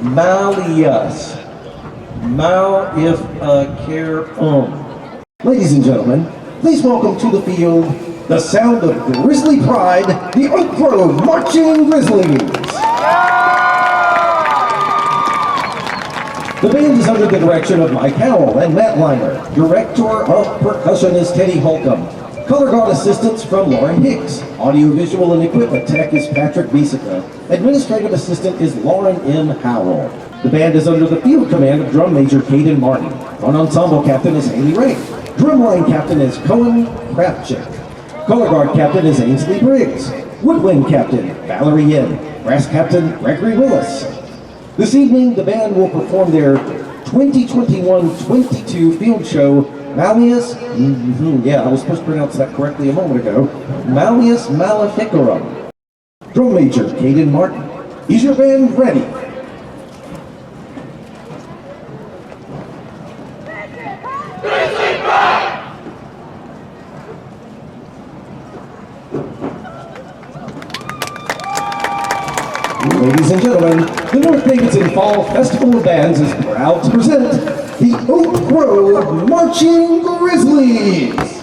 Malleus. Mal if care Ladies and gentlemen, please welcome to the field the sound of Grizzly pride, the Oak Grove Marching Grizzlies. The band is under the direction of Mike Howell and Matt Liner. Director of percussion is Teddy Holcomb. Color guard assistance from Lauren Hicks. Audiovisual and equipment tech is Patrick Bisica. Administrative assistant is Lauren M. Howell. The band is under the field command of drum major Caden Martin. Front ensemble captain is Haley Ray. Drumline captain is Cohen Krapchick. Color guard captain is Ainsley Briggs. Woodwind captain, Valerie Yin. Brass captain, Gregory Willis. This evening, the band will perform their 2021-22 field show, Malleus, I was supposed to pronounce that correctly a moment ago, Malleus Maleficarum. Drum major, Caden Martin. Is your band ready? Ladies and gentlemen, the North Davidson Fall Festival of Bands is proud to present the Oak Grove Marching Grizzlies.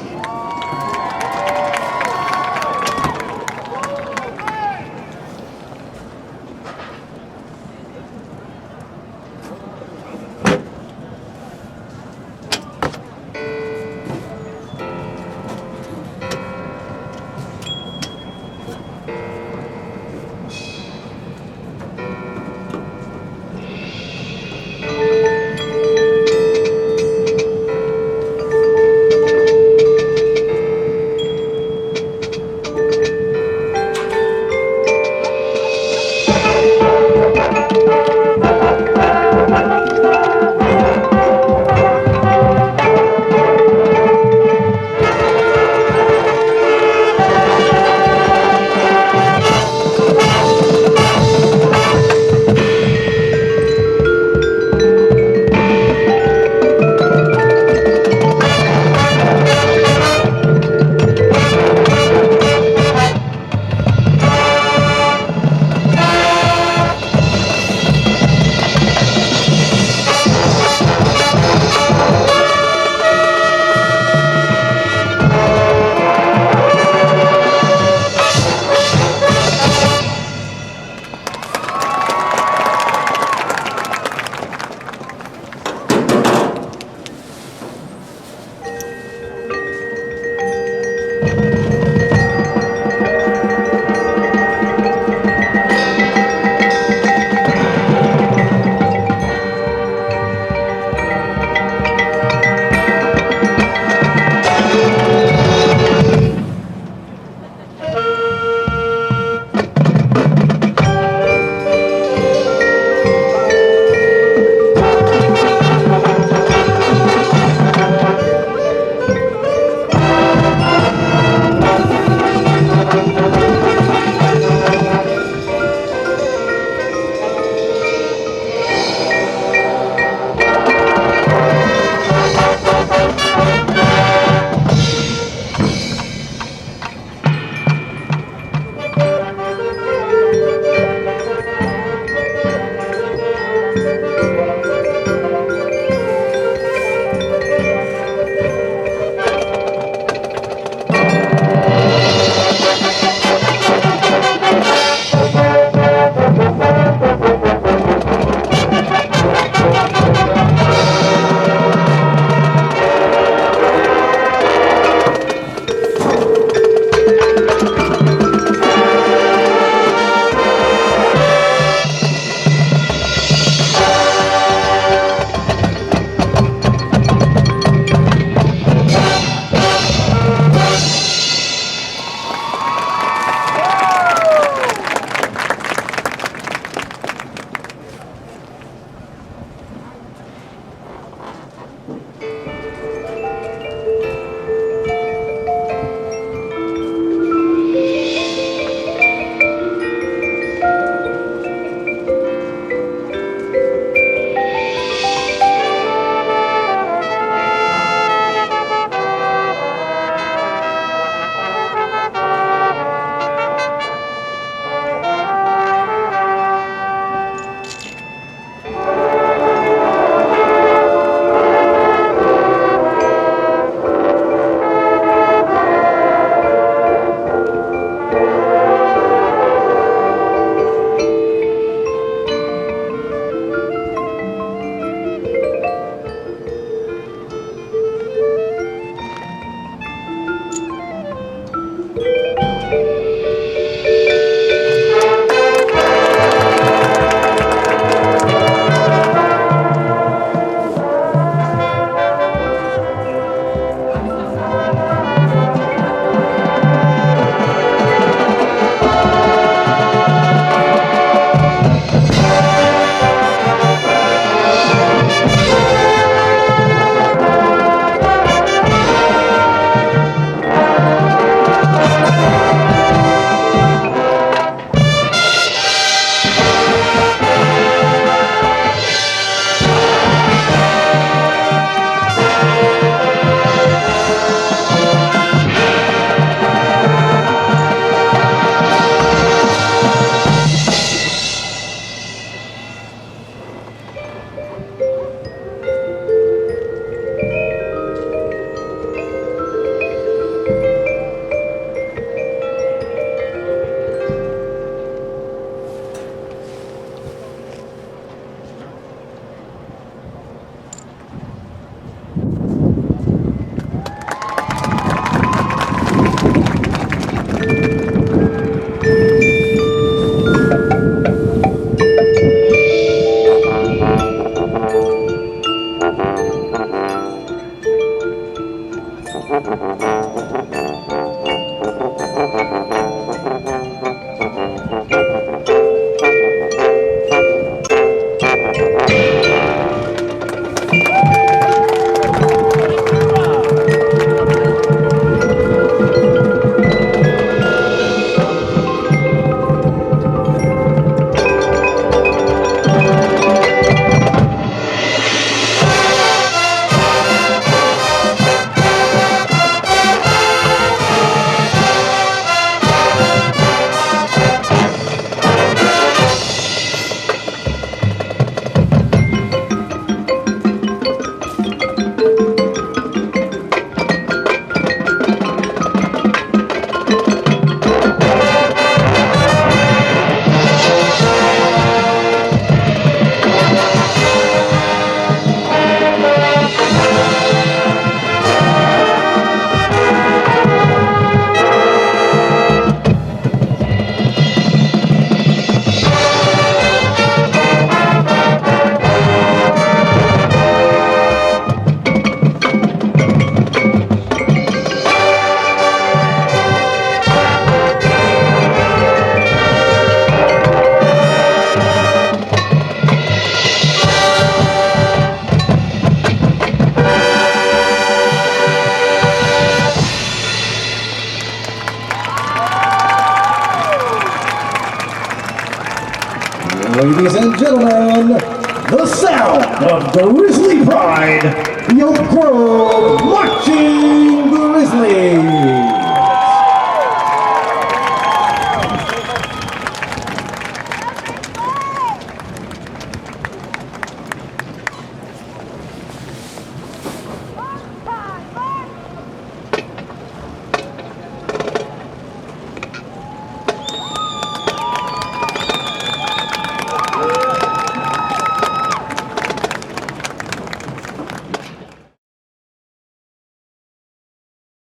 Ladies and gentlemen, the sound of Grizzly Pride, the Oak Grove Marching Grizzly.